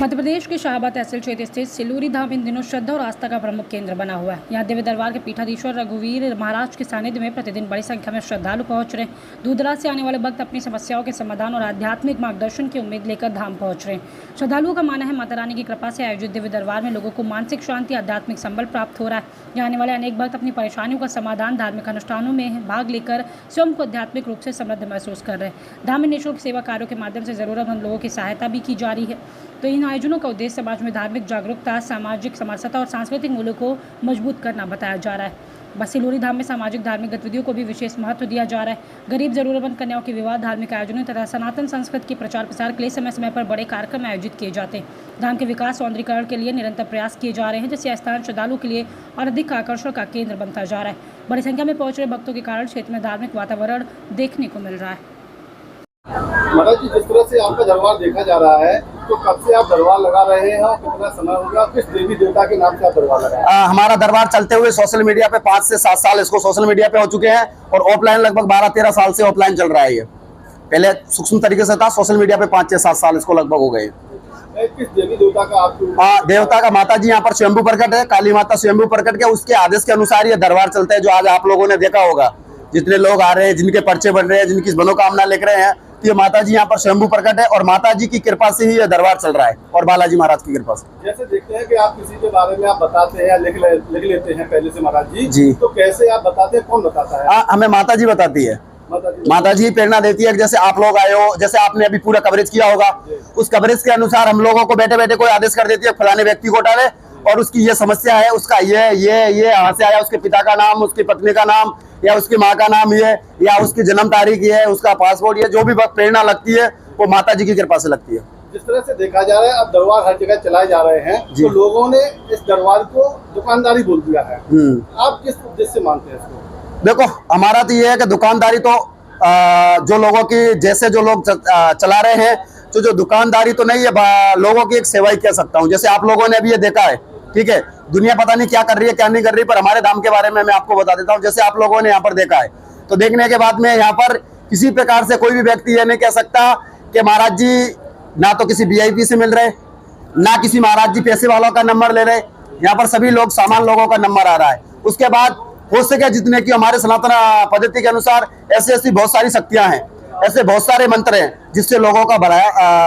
मध्य प्रदेश के शाहबाद तहसील क्षेत्र स्थित सिलूरी धाम इन दिनों श्रद्धा और आस्था का प्रमुख केंद्र बना हुआ है। यहाँ देवी दरबार के पीठाधीश्वर रघुवीर महाराज के सानिध्य में प्रतिदिन बड़ी संख्या में श्रद्धालु पहुंच रहे हैं। दूर दराज से आने वाले भक्त अपनी समस्याओं के समाधान और आध्यात्मिक मार्गदर्शन की उम्मीद लेकर धाम पहुंच रहे हैं। श्रद्धालुओं का मानना है माता रानी की कृपा से आयोजित देवी दरबार में लोगों को मानसिक शांति, आध्यात्मिक संबल प्राप्त हो रहा है। यहाँ आने वाले अनेक भक्त अपनी परेशानियों का समाधान धार्मिक अनुष्ठानों में भाग लेकर स्वयं को आध्यात्मिक रूप से समृद्ध महसूस कर रहे हैं। धाम में निःशुल्क सेवा कार्यों के माध्यम से जरूरतमंद लोगों की सहायता भी की जा रही है। तो इन आयोजनों का उद्देश्य समाज में धार्मिक जागरूकता, सामाजिक समरसता और सांस्कृतिक मूल्यों को मजबूत करना बताया जा रहा है। बस सिलूरी धाम में सामाजिक धार्मिक गतिविधियों को भी विशेष महत्व दिया जा रहा है। गरीब जरूरतमंद कन्याओं के विवाह, धार्मिक आयोजनों तथा सनातन संस्कृति के प्रचार प्रसार के लिए समय समय पर बड़े कार्यक्रम आयोजित किए जाते हैं। धाम के विकास सौंदर्यीकरण के लिए निरंतर प्रयास किए जा रहे हैं, जिससे स्थान श्रद्धालुओं के लिए और अधिक आकर्षण का केंद्र बनता जा रहा है। बड़ी संख्या में पहुंच रहे भक्तों के कारण क्षेत्र में धार्मिक वातावरण देखने को मिल रहा है। महाराज जी, जिस तरह से आपका दरबार देखा जा रहा है, तो कब से आप दरबार लगा रहे हैं और कितना समय हो गया? किस देवी देवता के नाम से आप दरबार लगाए? हमारा दरबार चलते हुए सोशल मीडिया पे 5 से 7 साल इसको सोशल मीडिया पे हो चुके हैं और ऑफलाइन लगभग 12-13 साल से ऑफलाइन चल रहा है। ये पहले सूक्ष्म तरीके से था, सोशल मीडिया पे 5 से 7 साल इसको लगभग हो गए। किस देवी देवता का आपको? देवता का माता जी यहाँ पर स्वयंभू प्रकट है, काली माता स्वयंभू प्रकट के उसके आदेश के अनुसार ये दरबार चलता है। जो आज आप लोगों ने देखा होगा, जितने लोग आ रहे हैं, जिनके पर्चे बन रहे हैं, जिनकी मनोकामना लिख रहे हैं, ये माता जी यहाँ पर स्वयंभू प्रकट है और माता जी की कृपा से ही ये दरबार चल रहा है और बालाजी महाराज की कृपा से। जैसे देखते हैं कि आप किसी के बारे में आप बताते हैं या लिख लेते हैं पहले से महाराज जी, तो कैसे आप बताते हैं? कौन बताता है? हमें माता जी बताती है। माता जी प्रेरणा देती है। जैसे आप लोग आए हो, जैसे आपने अभी पूरा कवरेज किया होगा, उस कवरेज के अनुसार हम लोगों को बैठे बैठे कोई आदेश कर देती है, फलाने व्यक्ति को डाले और उसकी ये समस्या है, उसका ये यहाँ से आया, उसके पिता का नाम, उसकी पत्नी का नाम या उसकी माँ का नाम ये, या उसकी जन्म तारीख ये, उसका पासपोर्ट ये, जो भी प्रेरणा लगती है वो माता जी की कृपा से लगती है। जिस तरह से देखा जा रहा है, अब दरबार हर जगह चलाए जा रहे हैं, तो लोगों ने इस दरबार को दुकानदारी बोल दिया है। आप किस उद्देश्य से मानते हैं इसको? देखो, हमारा तो ये है कि दुकानदारी तो जो लोगों की, जैसे जो लोग चला रहे हैं, तो जो दुकानदारी तो नहीं है, लोगों की एक सेवा ही कह सकता हूँ। जैसे आप लोगों ने अभी ये देखा है, ठीक है, दुनिया पता नहीं क्या कर रही है क्या नहीं कर रही, पर हमारे धाम के बारे में मैं आपको बता देता हूँ। जैसे आप लोगों ने यहाँ पर देखा है, तो देखने के बाद में यहाँ पर किसी प्रकार से कोई भी व्यक्ति ये नहीं कह सकता कि महाराज जी ना तो किसी वीआईपी से मिल रहे, ना किसी महाराज जी पैसे वालों का नंबर ले रहे। यहाँ पर सभी लोग, सामान्य लोगों का नंबर आ रहा है। उसके बाद हो सके जितने की हमारे सनातन पद्धति के अनुसार ऐसी बहुत सारी शक्तियां हैं, ऐसे बहुत सारे मंत्र हैं जिससे लोगों का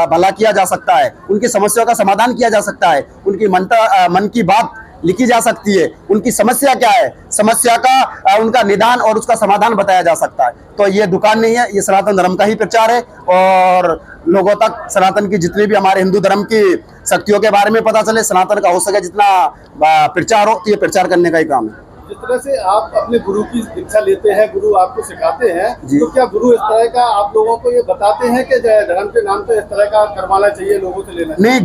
भला किया जा सकता है, उनकी समस्याओं का समाधान किया जा सकता है, उनकी मन की बात लिखी जा सकती है, उनकी समस्या क्या है, समस्या का उनका निदान और उसका समाधान बताया जा सकता है। तो ये दुकान नहीं है, ये सनातन धर्म का ही प्रचार है और लोगों तक सनातन की जितनी भी हमारे हिंदू धर्म की शक्तियों के बारे में पता चले, सनातन का हो सके जितना प्रचार हो, तो ये प्रचार करने का ही काम है। जिस तरह से आप अपने गुरु की दीक्षा लेते हैं, गुरु आपको सिखाते हैं, तो क्या गुरु इस तरह का आप लोगों को ये बताते हैं कि धर्म के नाम पे इस तरह का करवाना चाहिए, लोगों से लेना? नहीं,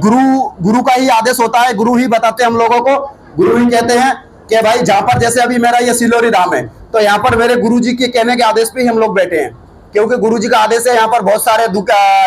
गुरु का ही आदेश होता है, गुरु ही बताते हैं हम लोगों को। गुरु ही कहते हैं कि भाई जहाँ पर, जैसे अभी मेरा ये सिलोरी धाम है, तो यहाँ पर मेरे गुरु जी के कहने के आदेश पे ही हम लोग बैठे हैं, क्योंकि गुरु जी का आदेश है। यहाँ पर बहुत सारे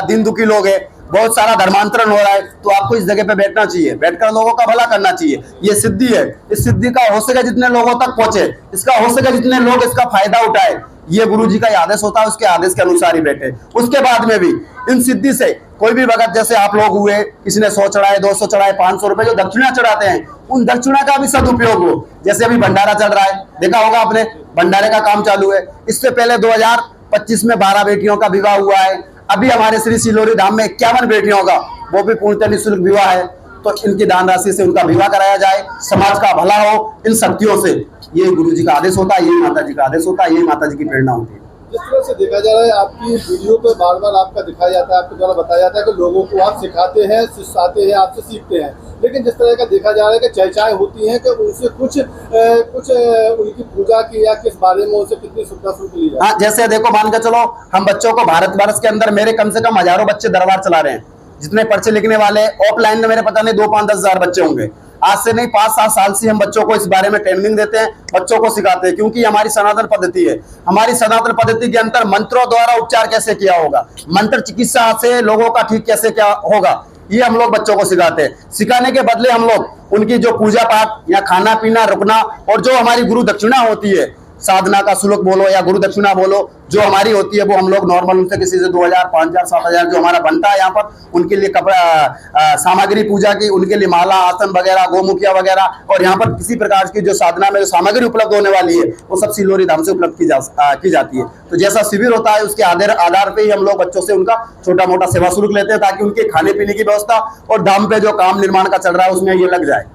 दिन दुखी लोग हैं, बहुत सारा धर्मांतरण हो रहा है, तो आपको इस जगह पे बैठना चाहिए, बैठकर लोगों का भला करना चाहिए। ये सिद्धि है, इस सिद्धि का हो सके जितने लोगों तक पहुंचे, इसका हो सके जितने लोग इसका फायदा उठाए, ये गुरु जी का आदेश होता है। उसके आदेश के अनुसार ही बैठे। उसके बाद में भी इन सिद्धि से कोई भी भगत, जैसे आप लोग हुए, किसी ने 100 चढ़ाए, 200 चढ़ाए, 500 रुपए जो दक्षिणा चढ़ाते हैं, उन दक्षिणा का भी सदुपयोग हो। जैसे अभी भंडारा चल रहा है, देखा होगा आपने, भंडारे का काम चालू है। इससे पहले 2025 में 12 बेटियों का विवाह हुआ है। अभी हमारे श्री सिलोरी धाम में 51 बेटियों का, वो भी पूर्णतः निःशुल्क विवाह है। तो इनकी दान राशि से उनका विवाह कराया जाए, समाज का भला हो इन शक्तियों से। ये गुरु जी का आदेश होता है, यही माता जी का आदेश होता है, यही माता जी की प्रेरणा होती है। जिस तरह से देखा जा रहा है, आपकी वीडियो पे बार बार आपका दिखाया जाता है, आपके द्वारा बताया जाता है कि लोगों को आप सिखाते हैं, सिखाते हैं, आपसे सीखते हैं, लेकिन जिस तरह का देखा जा रहा है कि चर्चाएं होती हैं कि उनसे कुछ उनकी पूजा की या किस बारे में उनसे कितनी सुविधा शुल्क ली जाए। हाँ, जैसे देखो, मान के चलो, हम बच्चों को भारतवर्ष के अंदर मेरे कम से कम हजारों बच्चे दरबार चला रहे हैं। जितने पर्चे लिखने वाले ऑफलाइन में मेरे पता नहीं 2-5-10 हजार बच्चे होंगे। आज से नहीं, 5-7 साल से हम बच्चों को इस बारे में ट्रेनिंग देते हैं, बच्चों को सिखाते हैं, क्योंकि हमारी सनातन पद्धति है। हमारी सनातन पद्धति के अंदर मंत्रों द्वारा उपचार कैसे किया होगा, मंत्र चिकित्सा से लोगों का ठीक कैसे क्या होगा, ये हम लोग बच्चों को सिखाते हैं। सिखाने के बदले हम लोग उनकी जो पूजा पाठ या खाना पीना, रुकना और जो हमारी गुरु दक्षिणा होती है, साधना का शुल्क बोलो या गुरु दक्षिणा बोलो, जो हमारी होती है वो हम लोग नॉर्मल उनसे किसी से 2000, 5000, 7000 जो हमारा बनता है यहाँ पर, उनके लिए कपड़ा, सामग्री पूजा की, उनके लिए माला, आसन वगैरह, गोमुखिया वगैरह, और यहाँ पर किसी प्रकार की जो साधना में जो सामग्री उपलब्ध होने वाली है वो सब सिलोरी धाम से उपलब्ध की जाती है। तो जैसा शिविर होता है उसके आधार पे ही हम लोग बच्चों से उनका छोटा मोटा सेवा शुल्क लेते हैं, ताकि उनके खाने पीने की व्यवस्था और धाम पे जो काम निर्माण का चल रहा है उसमें ये लग जाए।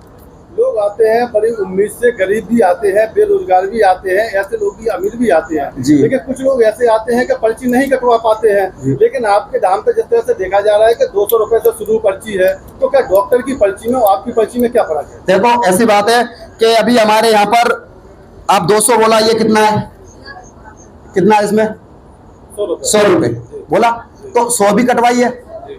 लोग आते हैं बड़ी उम्मीद से, गरीब भी आते हैं, बेरोजगार भी आते हैं, ऐसे लोग भी अमीर भी आते हैं जी। लेकिन कुछ लोग ऐसे आते हैं कि पर्ची नहीं कटवा पाते हैं। लेकिन आपके धाम पे जिस तरह से देखा जा रहा है कि 200 रुपए से शुरू पर्ची है, तो क्या डॉक्टर की पर्ची में और आपकी पर्ची में क्या फर्क है? देखो ऐसी बात है कि अभी हमारे यहाँ पर आप 200 बोला, ये कितना है, कितना इसमें 100 रुपए बोला, तो 100 भी कटवाइए,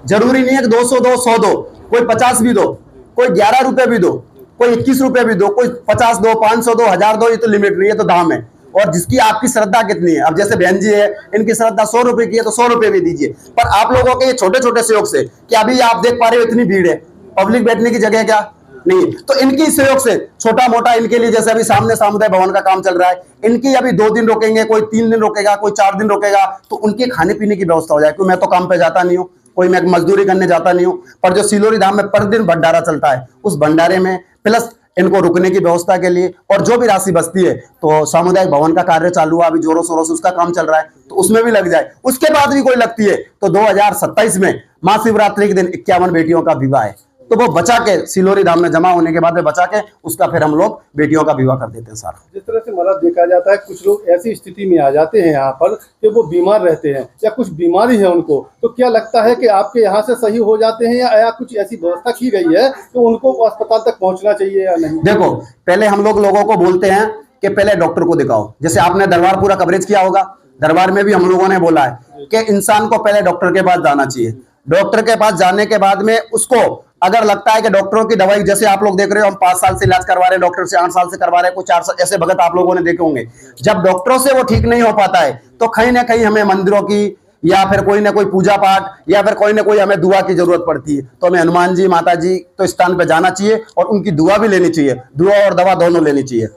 जरूरी नहीं है कि 200 दो, 100 दो, कोई 50 भी दो, कोई 11 रुपए भी दो, कोई 21 रुपए भी दो, कोई 50 दो, 500 दो, 1000 दो, ये तो लिमिट नहीं है, तो धाम है। और जिसकी आपकी श्रद्धा कितनी है, अब जैसे बहन जी है, इनकी श्रद्धा 100 रुपए की है तो 100 रुपए भी दीजिए। पर आप लोगों के छोटे छोटे सहयोग से, कि अभी आप देख पा रहे हो इतनी भीड़ है, पब्लिक बैठने की जगह क्या नहीं, तो इनकी सहयोग से छोटा मोटा इनके लिए, जैसे अभी सामने सामुदायिक भवन का काम चल रहा है, इनकी अभी 2 दिन रोकेंगे, कोई 3 दिन रोकेगा, कोई 4 दिन रोकेगा, तो उनके खाने पीने की व्यवस्था हो जाए। क्योंकि मैं तो काम पे जाता नहीं हूँ, कोई मैं मजदूरी करने जाता नहीं हूँ, पर जो सिलोरी धाम में पर दिन भंडारा चलता है, उस भंडारे में प्लस इनको रुकने की व्यवस्था के लिए और जो भी राशि बचती है, तो सामुदायिक भवन का कार्य चालू हुआ अभी जोरों शोरों से, उसका काम चल रहा है, तो उसमें भी लग जाए। उसके बाद भी कोई लगती है तो 2027 में महाशिवरात्रि के दिन 51 बेटियों का विवाह है, तो वो बचा के सिलोरी धाम में जमा होने के बाद में बचा के उसका फिर हम लोग बेटियों का विवाह कर देते हैं सारा। जिस तरह से मतलब देखा जाता है, कुछ लोग ऐसी स्थिति में आ जाते हैं यहाँ पर कि वो बीमार रहते हैं या कुछ बीमारी है उनको, तो क्या लगता है कि आपके यहाँ से सही हो जाते हैं या कुछ ऐसी व्यवस्था की गई है तो उनको अस्पताल तक पहुँचना चाहिए या नहीं? देखो पहले हम लोगों को बोलते हैं कि पहले डॉक्टर को दिखाओ। जैसे आपने दरबार पूरा कवरेज किया होगा, दरबार में भी हम लोगों ने बोला है कि इंसान को पहले डॉक्टर के पास जाना चाहिए। डॉक्टर के पास जाने के बाद में उसको अगर लगता है कि डॉक्टरों की दवाई, जैसे आप लोग देख रहे हो हम 5 साल से इलाज करवा रहे हैं, डॉक्टर से 8 साल से करवा रहे हैं, कुछ 4 साल ऐसे भगत आप लोगों ने देखे होंगे। जब डॉक्टरों से वो ठीक नहीं हो पाता है तो कहीं ना कहीं हमें मंदिरों की या फिर कोई ना कोई पूजा पाठ या फिर कोई ना कोई हमें दुआ की जरूरत पड़ती है, तो हमें हनुमान जी, माता जी तो स्थान पे जाना चाहिए और उनकी दुआ भी लेनी चाहिए, दुआ और दवा दोनों लेनी चाहिए।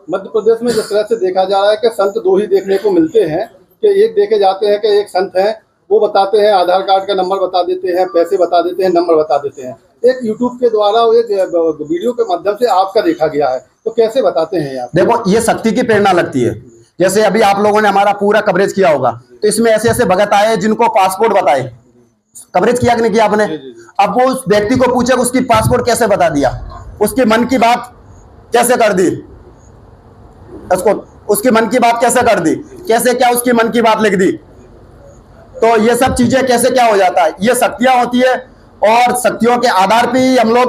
मध्य प्रदेश में जिस तरह से देखा जा रहा है कि संत 2 ही देखने को मिलते हैं, कि एक देखे जाते हैं कि एक संत है, वो बताते हैं आधार कार्ड का नंबर बता देते हैं, पैसे बता देते हैं, नंबर बता देते हैं। एक यूट्यूब के द्वारा एक वीडियो के माध्यम से आपका देखा गया है, तो कैसे बताते हैं आप? देखो ये शक्ति की प्रेरणा लगती है। जैसे अभी आप लोगों ने हमारा पूरा कवरेज किया होगा, तो इसमें ऐसे ऐसे भगत आए जिनको पासपोर्ट बताए, कवरेज किया कि नहीं किया आपने? अब वो उस व्यक्ति को पूछे उसकी पासपोर्ट कैसे बता दिया, उसके मन की बात कैसे कर दी, उसको उसकी मन की बात कैसे कर दी, कैसे क्या उसकी मन की बात लिख दी, तो ये सब चीजें कैसे क्या हो जाता है, ये शक्तियां होती है। और शक्तियों के आधार पे ही हम लोग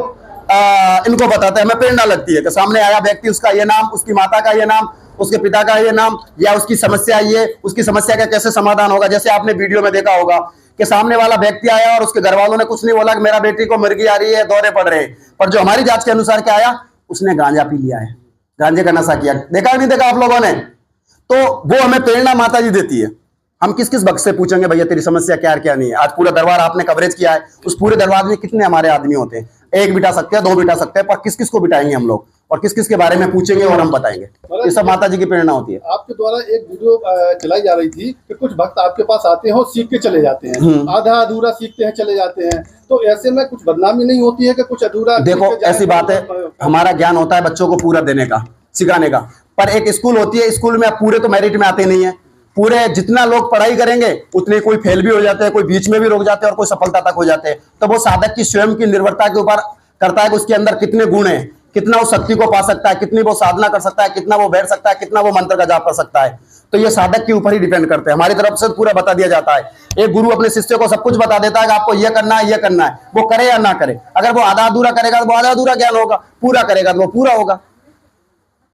इनको बताते हैं, हमें प्रेरणा लगती है कि सामने आया व्यक्ति, उसका ये नाम, उसकी माता का ये नाम, उसके पिता का ये नाम, या उसकी समस्या ये, उसकी समस्या का कैसे समाधान होगा। जैसे आपने वीडियो में देखा होगा कि सामने वाला व्यक्ति आया और उसके घर वालों ने कुछ नहीं बोला कि मेरा बेटी को मिर्गी आ रही है, दौरे पड़ रहे हैं, पर जो हमारी जांच के अनुसार क्या आया, उसने गांजा पी लिया है, गांजे का नशा किया। देखा नहीं देखा आप लोगों ने? तो वो हमें प्रेरणा माता जी देती है। हम किस किस भक्त से पूछेंगे भैया तेरी समस्या क्या है क्या नहीं है। आज पूरा दरबार आपने कवरेज किया है, उस पूरे दरबार में कितने हमारे आदमी होते हैं, 1 बिठा सकते हैं, 2 बिठा सकते हैं, पर किस किस को बिठाएंगे हम लोग और किस किस के बारे में पूछेंगे और हम बताएंगे। ये सब माता जी की प्रेरणा होती है। आपके द्वारा एक वीडियो चलाई जा रही थी कि कुछ भक्त आपके पास आते हैं और सीख के चले जाते हैं, आधा अधूरा सीखते हैं चले जाते हैं, तो ऐसे में कुछ बदनामी नहीं होती है कि कुछ अधूरा? देखो ऐसी बात है, हमारा ज्ञान होता है बच्चों को पूरा देने का, सिखाने का, पर एक स्कूल होती है, स्कूल में पूरे तो मेरिट में आते नहीं है, पूरे जितना लोग पढ़ाई करेंगे उतने कोई फेल भी हो जाते हैं, कोई बीच में भी रुक जाते हैं और कोई सफलता तक हो जाते हैं। तो वो साधक की स्वयं की निर्भरता के ऊपर करता है कि उसके अंदर कितने गुण हैं, कितना वो शक्ति को पा सकता है, कितनी वो साधना कर सकता है, कितना वो बैठ सकता है, कितना वो मंत्र का जाप कर सकता है। तो ये साधक के ऊपर ही डिपेंड करते हैं, हमारी तरफ से पूरा बता दिया जाता है। एक गुरु अपने शिष्य को सब कुछ बता देता है कि आपको ये करना है, ये करना है, वो करे या ना करे। अगर वो आधा अधूरा करेगा तो वो आधा अधूरा ज्ञान होगा, पूरा करेगा तो वो पूरा होगा।